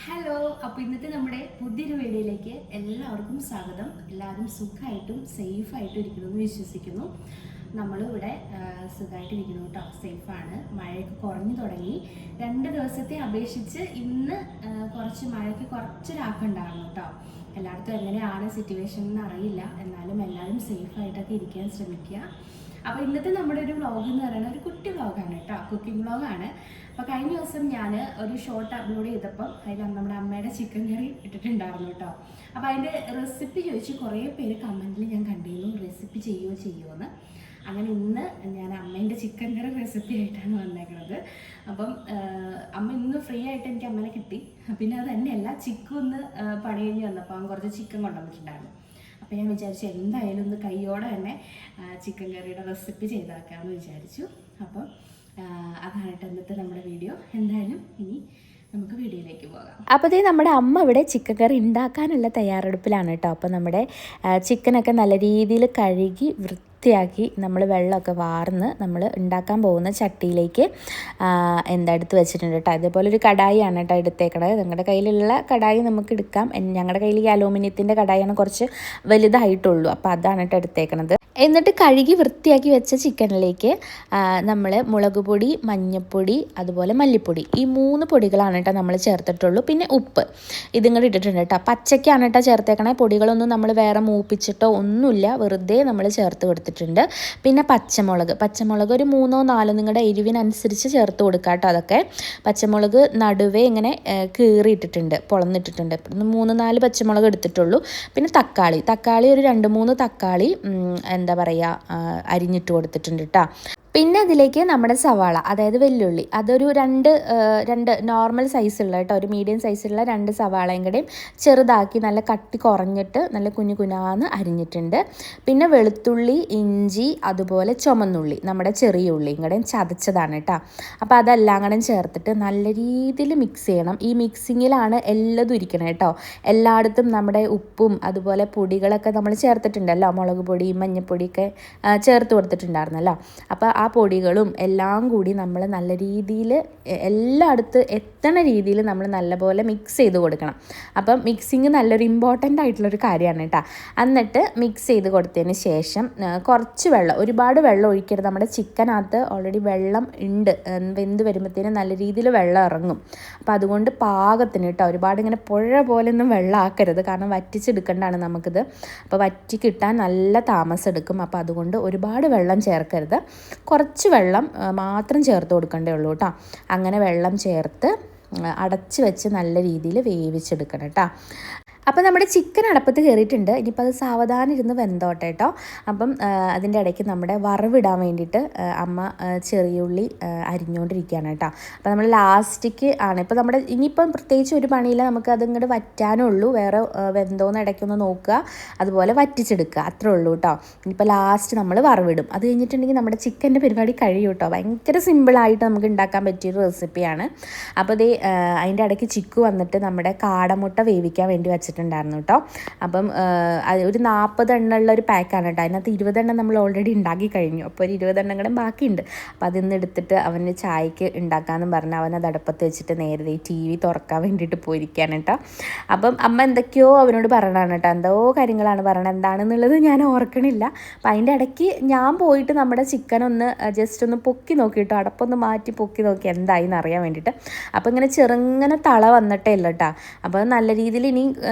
Hello, അപ്പോൾ ഇന്നത്തെ നമ്മുടെ പുതിയൊരു വീഡിയോയിലേക്ക് എല്ലാവർക്കും സ്വാഗതം. എല്ലാവരും സുഖമായിട്ടും സേഫായിട്ടും ഇരിക്കണമെന്ന് വിശ്വസിക്കുന്നു. നമ്മളിവിടെ സുഖമായിട്ടിരിക്കുന്നു കേട്ടോ, സേഫാണ്. മഴയൊക്കെ കുറഞ്ഞു തുടങ്ങി. 2 ദിവസത്തെ അപേക്ഷിച്ച് ഇന്ന് കുറച്ച് മഴയ്ക്ക് കുറച്ചൊരാക്കുണ്ടായിരുന്നു കേട്ടോ. എല്ലായിടത്തും എങ്ങനെയാണ് സിറ്റുവേഷൻ എന്ന് അറിയില്ല, എന്നാലും എല്ലാവരും സേഫായിട്ടൊക്കെ ഇരിക്കാൻ ശ്രമിക്കുക. അപ്പോൾ ഇന്നത്തെ നമ്മുടെ ഒരു വ്ളോഗ് എന്ന് പറയുന്നത് ഒരു കുട്ടി വ്ളോഗാണ് കേട്ടോ, കുക്കിംഗ് വ്ളോഗാണ്. അപ്പോൾ കഴിഞ്ഞ ദിവസം ഞാൻ ഒരു ഷോർട്ട് അപ്ലോഡ് ചെയ്തപ്പം അതിൽ നമ്മുടെ അമ്മയുടെ ചിക്കൻ കറി ഇട്ടിട്ടുണ്ടായിരുന്നു കേട്ടോ. അപ്പോൾ അതിൻ്റെ റെസിപ്പി ചോദിച്ച് കുറേ പേര് കമൻറ്റിൽ ഞാൻ കണ്ടിരുന്നു, റെസിപ്പി ചെയ്യുമോ എന്ന്. അങ്ങനെ ഇന്ന് ഞാൻ അമ്മേൻ്റെ ചിക്കൻ കറി റെസിപ്പി ആയിട്ടാണ് വന്നേക്കുന്നത്. അപ്പം അമ്മ ഇന്ന് ഫ്രീ ആയിട്ട് എനിക്ക് അമ്മനെ കിട്ടി. പിന്നെ അത് തന്നെയല്ല, ചിക്കൻ ഒന്ന് പണി കഴിഞ്ഞ് വന്നപ്പോൾ അവൻ കുറച്ച് ചിക്കൻ കൊണ്ടുവന്നിട്ടുണ്ടായിരുന്നു. അപ്പോൾ ഞാൻ വിചാരിച്ചു എന്തായാലും ഒന്ന് കൈയോടെ തന്നെ ചിക്കൻ കറിയുടെ റെസിപ്പി ചെയ്താക്കാമെന്ന് വിചാരിച്ചു. അപ്പം അതാണ് ഇന്നത്തെ നമ്മുടെ വീഡിയോ. എന്തായാലും ഇനി നമുക്ക് വീഡിയോയിലേക്ക് പോകാം. അപ്പോൾ നമ്മുടെ അമ്മ ഇവിടെ ചിക്കൻ കറി ഉണ്ടാക്കാനുള്ള തയ്യാറെടുപ്പിലാണ് കേട്ടോ. അപ്പോൾ നമ്മുടെ ചിക്കനൊക്കെ നല്ല രീതിയിൽ കഴുകി വൃത്തിയാക്കി നമ്മൾ വെള്ളമൊക്കെ വാർന്ന് നമ്മൾ ഉണ്ടാക്കാൻ പോകുന്ന ചട്ടിയിലേക്ക് എടുത്ത് വെച്ചിട്ടുണ്ട് കേട്ടോ. ഇതേപോലെ ഒരു കടായിയാണ് കേട്ടോ എടുത്തേക്കണത്. നിങ്ങളുടെ കയ്യിലുള്ള കടായി നമുക്ക് എടുക്കാം. ഞങ്ങളുടെ കയ്യിൽ ഈ അലൂമിനിയത്തിൻ്റെ കടായിയാണ് കുറച്ച് വലുതായിട്ടുള്ളൂ. അപ്പോൾ അതാണ് കേട്ടോ എടുത്തേക്കണത്. എന്നിട്ട് കഴുകി വൃത്തിയാക്കി വെച്ച ചിക്കനിലേക്ക് നമ്മൾ മുളക് പൊടി, മഞ്ഞൾപ്പൊടി, അതുപോലെ മല്ലിപ്പൊടി, ഈ 3 പൊടികളാണ് കേട്ടോ നമ്മൾ ചേർത്തിട്ടുള്ളൂ. പിന്നെ ഉപ്പ് ഇതും കൂടി ഇട്ടിട്ടുണ്ട് കേട്ടോ. പച്ചയ്ക്കാണ് കേട്ടോ ചേർത്തേക്കണേ. പൊടികളൊന്നും നമ്മൾ വേറെ മൂപ്പിച്ചിട്ടോ ഒന്നുമില്ല, വെറുതെ നമ്മൾ ചേർത്ത് കൊടുത്തിട്ടുണ്ട്. പിന്നെ പച്ചമുളക് ഒരു 3-4 നിങ്ങളുടെ എരിവിനനുസരിച്ച് ചേർത്ത് കൊടുക്കുക കേട്ടോ. അതൊക്കെ പച്ചമുളക് നടുവേ ഇങ്ങനെ കീറിയിട്ടിട്ടുണ്ട്, പൊളന്നിട്ടിട്ടുണ്ട്. 3-4 പച്ചമുളക് എടുത്തിട്ടുള്ളൂ. പിന്നെ തക്കാളി ഒരു 2-3 തക്കാളി അരിഞ്ഞിട്ട് കൊടുത്തിട്ടുണ്ട് കേട്ടോ. പിന്നെ അതിലേക്ക് നമ്മുടെ സവാള, അതായത് വെല്ലുള്ളി, അതൊരു രണ്ട് നോർമൽ സൈസുള്ള കേട്ടോ, ഒരു മീഡിയം സൈസുള്ള 2 സവാളയും കൂടെയും ചെറുതാക്കി നല്ല കട്ടി കുറഞ്ഞിട്ട് നല്ല കുഞ്ഞാന്ന് അരിഞ്ഞിട്ടുണ്ട്. പിന്നെ വെളുത്തുള്ളി, ഇഞ്ചി, അതുപോലെ ചുമന്നുള്ളി, നമ്മുടെ ചെറിയ ഉള്ളിയും കൂടെയും ചതച്ചതാണ് കേട്ടോ. അപ്പോൾ അതെല്ലാം കൂടെ ചേർത്തിട്ട് നല്ല രീതിയിൽ മിക്സ് ചെയ്യണം. ഈ മിക്സിങ്ങിലാണ് എല്ലതും ഇരിക്കണം കേട്ടോ. എല്ലായിടത്തും നമ്മുടെ ഉപ്പും അതുപോലെ പൊടികളൊക്കെ നമ്മൾ ചേർത്തിട്ടുണ്ടല്ലോ, മുളക് പൊടി, മഞ്ഞൾപ്പൊടിയൊക്കെ ചേർത്ത് കൊടുത്തിട്ടുണ്ടായിരുന്നല്ലോ. അപ്പോൾ ആ പൊടികളും എല്ലാം കൂടി നമ്മൾ നല്ല രീതിയിൽ എല്ലായിടത്തും എത്തണ രീതിയിൽ നമ്മൾ നല്ലപോലെ മിക്സ് ചെയ്ത് കൊടുക്കണം. അപ്പം മിക്സിങ് നല്ലൊരു ഇമ്പോർട്ടൻ്റ് ആയിട്ടുള്ളൊരു കാര്യമാണ് കേട്ടോ. എന്നിട്ട് മിക്സ് ചെയ്ത് കൊടുത്തതിന് ശേഷം കുറച്ച് വെള്ളം, ഒരുപാട് വെള്ളം ഒഴിക്കരുത്. നമ്മുടെ ചിക്കനകത്ത് ഓൾറെഡി വെള്ളം ഉണ്ട്, വെന്ത് വരുമ്പോഴത്തേനും നല്ല രീതിയിൽ വെള്ളം ഇറങ്ങും. അപ്പോൾ അതുകൊണ്ട് പാകത്തിന് കേട്ടോ, ഒരുപാട് ഇങ്ങനെ പുഴ പോലെയൊന്നും വെള്ളം ആക്കരുത്, കാരണം വറ്റിച്ചെടുക്കേണ്ടതാണ് നമുക്കിത്. അപ്പോൾ വറ്റി കിട്ടാൻ നല്ല താമസം എടുക്കും. അപ്പോൾ അതുകൊണ്ട് ഒരുപാട് വെള്ളം ചേർക്കരുത്, കുറച്ച് വെള്ളം മാത്രം ചേർത്ത് കൊടുക്കേണ്ടേ ഉള്ളൂ കേട്ടോ. അങ്ങനെ വെള്ളം ചേർത്ത് അടച്ച് വെച്ച് നല്ല രീതിയിൽ വേവിച്ചെടുക്കണം കേട്ടോ. അപ്പോൾ നമ്മുടെ ചിക്കൻ അടപ്പത്ത് കയറിയിട്ടുണ്ട്. ഇനിയിപ്പോൾ അത് സാവധാനം ഇരുന്ന് വെന്തോട്ടെ കേട്ടോ. അപ്പം അതിൻ്റെ ഇടയ്ക്ക് നമ്മുടെ വറവിടാൻ വേണ്ടിയിട്ട് അമ്മ ചെറിയുള്ളി അരിഞ്ഞുകൊണ്ടിരിക്കുകയാണ് കേട്ടോ. അപ്പോൾ നമ്മൾ ലാസ്റ്റിക്ക് ആണ് ഇപ്പോൾ നമ്മുടെ ഇനിയിപ്പം പ്രത്യേകിച്ച് ഒരു പണിയില്ല, നമുക്ക് അതിങ്ങോട്ട് വറ്റാനുള്ളൂ. വേറെ വെന്തോന്ന് ഇടയ്ക്കൊന്ന് നോക്കുക, അതുപോലെ വറ്റിച്ചെടുക്കുക, അത്രേ ഉള്ളൂ കേട്ടോ. ഇനിയിപ്പോൾ ലാസ്റ്റ് നമ്മൾ വറവിടും. അത് കഴിഞ്ഞിട്ടുണ്ടെങ്കിൽ നമ്മുടെ ചിക്കൻ്റെ പരിപാടി കഴിയും കേട്ടോ. ഭയങ്കര സിമ്പിളായിട്ട് നമുക്ക് ഉണ്ടാക്കാൻ പറ്റിയൊരു റെസിപ്പിയാണ്. അപ്പോൾ ഇത് അതിൻ്റെ ഇടയ്ക്ക് ചിക്കു വന്നിട്ട് നമ്മുടെ കാടമുട്ട വേവിക്കാൻ വേണ്ടി വെച്ചിട്ടുണ്ടായിരുന്നു കേട്ടോ. അപ്പം ഒരു 40 എണ്ണമുള്ള ഒരു പാക്കാണ് കേട്ടോ. അതിനകത്ത് 20 എണ്ണം നമ്മൾ ഓൾറെഡി ഉണ്ടാക്കി കഴിഞ്ഞു. അപ്പോൾ ഒരു 20 എണ്ണം കൂടെ ബാക്കിയുണ്ട്. അപ്പോൾ അതിന്ന് എടുത്തിട്ട് അവന് ചായക്ക് ഉണ്ടാക്കാമെന്ന് പറഞ്ഞ് അവനത് അടുപ്പത്ത് വെച്ചിട്ട് നേരത്തെ TV തുറക്കാൻ വേണ്ടിയിട്ട് പോയിരിക്കുകയാണ് കേട്ടോ. അപ്പം അമ്മ എന്തൊക്കെയോ അവനോട് പറയണതാണ് കേട്ടോ, എന്തോ കാര്യങ്ങളാണ് പറയണത്, എന്താണെന്നുള്ളത് ഞാൻ ഓർക്കണില്ല. അപ്പം അതിൻ്റെ ഇടയ്ക്ക് ഞാൻ പോയിട്ട് നമ്മുടെ ചിക്കൻ ഒന്ന് ജസ്റ്റ് ഒന്ന് പൊക്കി നോക്കി കേട്ടോ, അടപ്പൊന്ന് മാറ്റി പൊക്കി നോക്കി എന്തായി എന്നറിയാൻ വേണ്ടിയിട്ട്. അപ്പോൾ ഇങ്ങനെ ചെറുങ്ങനെ തള വന്നിട്ടേ ഇല്ല കേട്ടോ. അപ്പോൾ നല്ല രീതിയിൽ ഇനി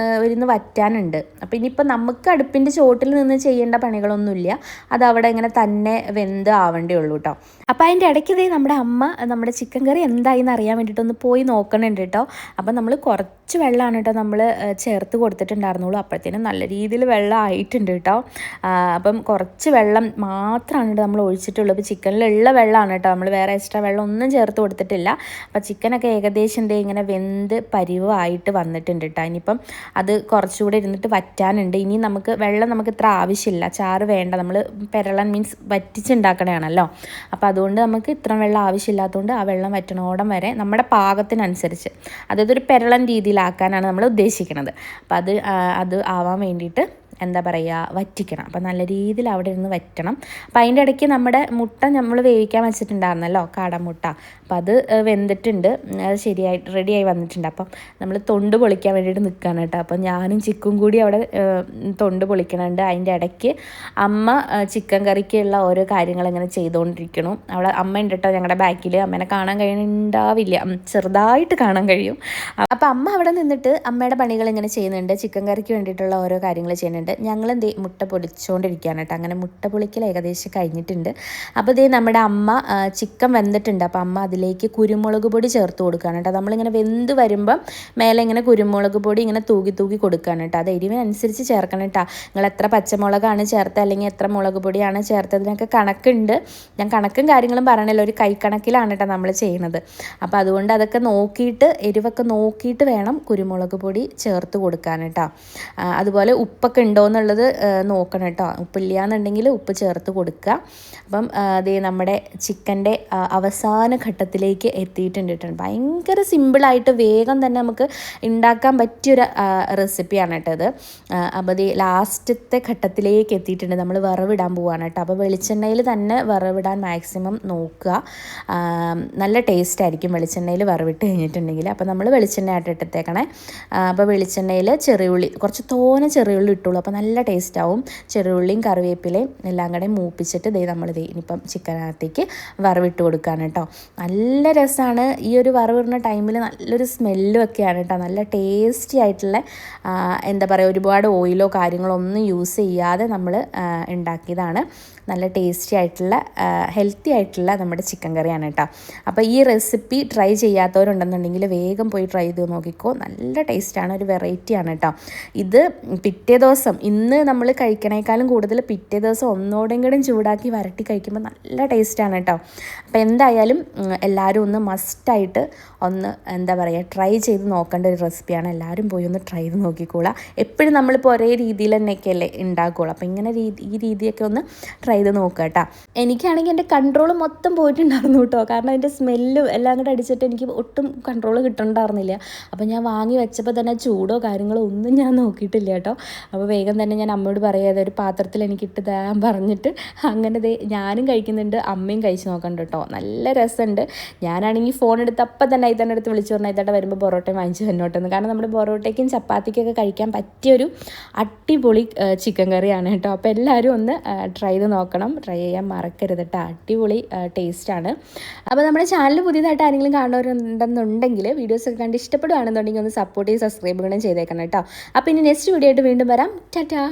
ഇരുന്ന് വറ്റാനുണ്ട്. അപ്പോൾ ഇനിയിപ്പോൾ നമുക്ക് അടുപ്പിൻ്റെ ചോട്ടിൽ നിന്ന് ചെയ്യേണ്ട പണികളൊന്നുമില്ല, അതവിടെ ഇങ്ങനെ തന്നെ വെന്ത് ആവേണ്ടേ ഉള്ളൂ കേട്ടോ. അപ്പോൾ അതിൻ്റെ ഇടയ്ക്ക് നമ്മുടെ അമ്മ നമ്മുടെ ചിക്കൻ കറി എന്തായി എന്ന് അറിയാൻ വേണ്ടിയിട്ടൊന്ന് പോയി നോക്കണുണ്ട് കേട്ടോ. അപ്പോൾ നമ്മൾ കുറച്ച് വെള്ളമാണ് കേട്ടോ നമ്മൾ ചേർത്ത് കൊടുത്തിട്ടുണ്ടായിരുന്നുള്ളൂ. അപ്പോഴത്തേനും നല്ല രീതിയിൽ വെള്ളം ആയിട്ടുണ്ട് കേട്ടോ. അപ്പം കുറച്ച് വെള്ളം മാത്രമാണ് നമ്മൾ ഒഴിച്ചിട്ടുള്ളൂ. അപ്പോൾ ചിക്കനിലുള്ള വെള്ളമാണ് കേട്ടോ, നമ്മൾ വേറെ എക്സ്ട്രാ വെള്ളം ഒന്നും ചേർത്ത് കൊടുത്തിട്ടില്ല. അപ്പോൾ ചിക്കനൊക്കെ ഏകദേശം ഇങ്ങനെ വെന്ത് പരിവായിട്ട് വന്നിട്ടുണ്ട് കേട്ടോ. ഇനിയിപ്പം അത് കുറച്ചുകൂടെ ഇരുന്നിട്ട് വറ്റാനുണ്ട്. ഇനി വെള്ളം നമുക്ക് ഇത്ര ആവശ്യമില്ല, ചാറ് വേണ്ട, നമ്മൾ പെരളൻ മീൻസ് വറ്റിച്ചുണ്ടാക്കണതാണല്ലോ. അപ്പോൾ അതുകൊണ്ട് നമുക്ക് ഇത്ര വെള്ളം ആവശ്യമില്ലാത്തതുകൊണ്ട് ആ വെള്ളം വറ്റണോടം വരെ നമ്മുടെ പാകത്തിനനുസരിച്ച്, അതായത് ഒരു പെരളൻ രീതിയിലാക്കാനാണ് നമ്മൾ ഉദ്ദേശിക്കുന്നത്. അപ്പോൾ അത് ആവാൻ വേണ്ടിയിട്ട് എന്താ പറയുക വറ്റിക്കണം. അപ്പോൾ നല്ല രീതിയിൽ അവിടെ ഇരുന്ന് വറ്റണം. അപ്പോൾ അതിൻ്റെ ഇടയ്ക്ക് നമ്മുടെ മുട്ട നമ്മൾ വേവിക്കാൻ വെച്ചിട്ടുണ്ടായിരുന്നല്ലോ, കാടമുട്ട. അപ്പോൾ അത് വെന്തിട്ടുണ്ട്, അത് ശരിയായിട്ട് റെഡിയായി വന്നിട്ടുണ്ട്. അപ്പം നമ്മൾ തൊണ്ട് പൊളിക്കാൻ വേണ്ടിയിട്ട് നിൽക്കുകയാണ് കേട്ടോ. അപ്പം ഞാനും ചിക്കും കൂടി അവിടെ തൊണ്ട് പൊളിക്കണുണ്ട്. അതിൻ്റെ ഇടയ്ക്ക് അമ്മ ചിക്കൻ കറിക്കുള്ള ഓരോ കാര്യങ്ങൾ ഇങ്ങനെ ചെയ്തുകൊണ്ടിരിക്കണം. അവിടെ അമ്മ ഉണ്ട് കേട്ടോ ഞങ്ങളുടെ ബാക്കിൽ. അമ്മേനെ കാണാൻ കഴിയുന്നുണ്ടാവില്ല, ചെറുതായിട്ട് കാണാൻ കഴിയും. അപ്പോൾ അമ്മ അവിടെ നിന്നിട്ട് അമ്മയുടെ പണികൾ ഇങ്ങനെ ചെയ്യുന്നുണ്ട്, ചിക്കൻ കറിക്ക് വേണ്ടിയിട്ടുള്ള ഓരോ കാര്യങ്ങൾ ചെയ്യുന്നുണ്ട്. ഞങ്ങളെന്ത് മുട്ട പൊളിച്ചുകൊണ്ടിരിക്കുകയാണ് കേട്ടോ. അങ്ങനെ മുട്ട പൊളിക്കൽ ഏകദേശം കഴിഞ്ഞിട്ടുണ്ട്. അപ്പോൾ ഇതേ നമ്മുടെ അമ്മ ചിക്കൻ വെന്തിട്ടുണ്ട്. അപ്പോൾ അമ്മ അതിലേക്ക് കുരുമുളക് പൊടി ചേർത്ത് കൊടുക്കുകയാണ് കേട്ടോ. നമ്മളിങ്ങനെ വെന്ത് വരുമ്പം മേലെ ഇങ്ങനെ കുരുമുളക് പൊടി ഇങ്ങനെ തൂക്കി തൂക്കി കൊടുക്കുകയാണ് കേട്ടോ. അത് എരിവിനനുസരിച്ച് ചേർക്കണം കേട്ടോ. നിങ്ങൾ എത്ര പച്ചമുളകാണ് ചേർത്തത് അല്ലെങ്കിൽ എത്ര മുളക് പൊടിയാണ് ചേർത്തതിനൊക്കെ കണക്കുണ്ട്. ഞാൻ കണക്കും കാര്യങ്ങളും പറയണല്ലോ, ഒരു കൈക്കണക്കിലാണ് കേട്ടോ നമ്മൾ ചെയ്യുന്നത്. അപ്പോൾ അതുകൊണ്ട് അതൊക്കെ നോക്കിയിട്ട്, എരിവൊക്കെ നോക്കിയിട്ട് വേണം കുരുമുളക് പൊടി ചേർത്ത് കൊടുക്കാൻ കേട്ടോ. അതുപോലെ ഉപ്പൊക്കെ ഉണ്ടോ എന്നുള്ളത് നോക്കണം കേട്ടോ. ഉപ്പില്ല എന്നുണ്ടെങ്കിൽ ഉപ്പ് ചേർത്ത് കൊടുക്കുക. അപ്പം അതേ നമ്മുടെ ചിക്കൻ്റെ അവസാന ഘട്ടത്തിലേക്ക് എത്തിയിട്ടുണ്ട് കേട്ടോ. ഭയങ്കര സിമ്പിളായിട്ട് വേഗം തന്നെ നമുക്ക് ഉണ്ടാക്കാൻ പറ്റിയൊരു റെസിപ്പിയാണ് കേട്ടോ ഇത്. അപ്പോൾ അത് ലാസ്റ്റത്തെ ഘട്ടത്തിലേക്ക് എത്തിയിട്ടുണ്ട്. നമ്മൾ വറവിടാൻ പോവുകയാണ് കേട്ടോ. അപ്പോൾ വെളിച്ചെണ്ണയിൽ തന്നെ വറവിടാൻ മാക്സിമം നോക്കുക. നല്ല ടേസ്റ്റ് ആയിരിക്കും വെളിച്ചെണ്ണയിൽ വറവിട്ട് കഴിഞ്ഞിട്ടുണ്ടെങ്കിൽ. അപ്പോൾ നമ്മൾ വെളിച്ചെണ്ണ ആയിട്ട് ഇട്ടേക്കണേ. അപ്പോൾ വെളിച്ചെണ്ണയിൽ ചെറിയുള്ളി, കുറച്ച് തോനെ ചെറിയുള്ളി ഇട്ടുള്ളൂ. അപ്പോൾ നല്ല ടേസ്റ്റ് ആവും. ചെറിയുള്ളിയും കറിവേപ്പിലയും എല്ലാം കൂടെ മൂപ്പിച്ചിട്ട് നമ്മൾ ഇനിയിപ്പം ചിക്കനകത്തേക്ക് വറവിട്ട് കൊടുക്കുകയാണ് കേട്ടോ. നല്ല രസമാണ് ഈ ഒരു വറവിടുന്ന ടൈമിൽ. നല്ലൊരു സ്മെല്ലും ഒക്കെയാണ് കേട്ടോ. നല്ല ടേസ്റ്റി ആയിട്ടുള്ള, എന്താ പറയുക, ഒരുപാട് ഓയിലോ കാര്യങ്ങളോ ഒന്നും യൂസ് ചെയ്യാതെ നമ്മൾ ഉണ്ടാക്കിയതാണ്. നല്ല ടേസ്റ്റി ആയിട്ടുള്ള ഹെൽത്തി ആയിട്ടുള്ള നമ്മുടെ ചിക്കൻ കറിയാണ് കേട്ടോ. അപ്പോൾ ഈ റെസിപ്പി ട്രൈ ചെയ്യാത്തവരുണ്ടെന്നുണ്ടെങ്കിൽ വേഗം പോയി ട്രൈ ചെയ്ത് നോക്കിക്കോ. നല്ല ടേസ്റ്റാണ്, ഒരു വെറൈറ്റിയാണ് കേട്ടോ. ഇത് പിറ്റേ ദിവസം, ഇന്ന് നമ്മൾ കഴിക്കണേക്കാളും കൂടുതൽ പിറ്റേ ദിവസം ഒന്നോടെങ്കിലും ചൂടാക്കി വരട്ടി കഴിക്കുമ്പോൾ നല്ല ടേസ്റ്റാണ് കേട്ടോ. അപ്പോൾ എന്തായാലും എല്ലാവരും ഒന്ന് മസ്റ്റായിട്ട് ഒന്ന് എന്താ പറയുക ട്രൈ ചെയ്ത് നോക്കേണ്ട ഒരു റെസിപ്പിയാണ്. എല്ലാവരും പോയി ഒന്ന് ട്രൈ ചെയ്ത് നോക്കിക്കോളാം. എപ്പോഴും നമ്മളിപ്പോൾ ഒരേ രീതിയിൽ തന്നെയൊക്കെയല്ലേ ഉണ്ടാക്കുകയുള്ളൂ. അപ്പോൾ ഇങ്ങനെ ഈ രീതിയൊക്കെ ഒന്ന് ട്രൈ ചെയ്ത് നോക്കുക കേട്ടോ. എനിക്കാണെങ്കിൽ എൻ്റെ കൺട്രോൾ മൊത്തം പോയിട്ടുണ്ടായിരുന്നു കേട്ടോ. കാരണം അതിൻ്റെ സ്മെല്ലും എല്ലാം കൂടെ അടിച്ചിട്ട് എനിക്ക് ഒട്ടും കൺട്രോൾ കിട്ടുന്നുണ്ടായിരുന്നില്ല. അപ്പോൾ ഞാൻ വാങ്ങി വെച്ചപ്പോൾ തന്നെ ചൂടോ കാര്യങ്ങളോ ഒന്നും ഞാൻ നോക്കിയിട്ടില്ല കേട്ടോ. അപ്പോൾ വേഗം തന്നെ ഞാൻ അമ്മയോട് പറയാതെ ഒരു പാത്രത്തിൽ എനിക്കിട്ട് തരാൻ പറഞ്ഞിട്ട് അങ്ങനെ ഞാനും കഴിക്കുന്നുണ്ട്, അമ്മയും കഴിച്ച് നോക്കണ്ട കേട്ടോ. നല്ല രസമുണ്ട്. ഞാനാണെങ്കിൽ ഫോൺ എടുത്ത് അപ്പം തന്നെ ഐത്തൻ്റെ അടുത്ത് വിളിച്ചു പറഞ്ഞാൽ ഐത്തട്ട വരുമ്പോൾ പൊറോട്ടയും വാങ്ങിച്ച് തന്നോട്ടെന്ന്. കാരണം നമ്മുടെ പൊറോട്ടയ്ക്കും ചപ്പാത്തിക്കൊക്കെ കഴിക്കാൻ പറ്റിയൊരു അടിപൊളി ചിക്കൻ കറിയാണ് കേട്ടോ. അപ്പോൾ എല്ലാവരും ഒന്ന് ട്രൈ ചെയ്ത് നോക്കണം. ട്രൈ ചെയ്യാൻ മറക്കരുത് കേട്ടോ. അടിപൊളി ടേസ്റ്റാണ്. അപ്പോൾ നമ്മുടെ ചാനൽ പുതിയതായിട്ട് ആരെങ്കിലും കാണുന്നവരുണ്ടെന്നുണ്ടെങ്കിൽ വീഡിയോസൊക്കെ കണ്ട് ഇഷ്ടപ്പെടുകയാണെന്നുണ്ടെങ്കിൽ ഒന്ന് സപ്പോർട്ട് ചെയ്ത് സബ്സ്ക്രൈബ് കൂടെ ചെയ്തേക്കണം കേട്ടോ. അപ്പോൾ ഇനി നെക്സ്റ്റ് വീഡിയോ ആയിട്ട് വീണ്ടും വരാം. ടാറ്റാ.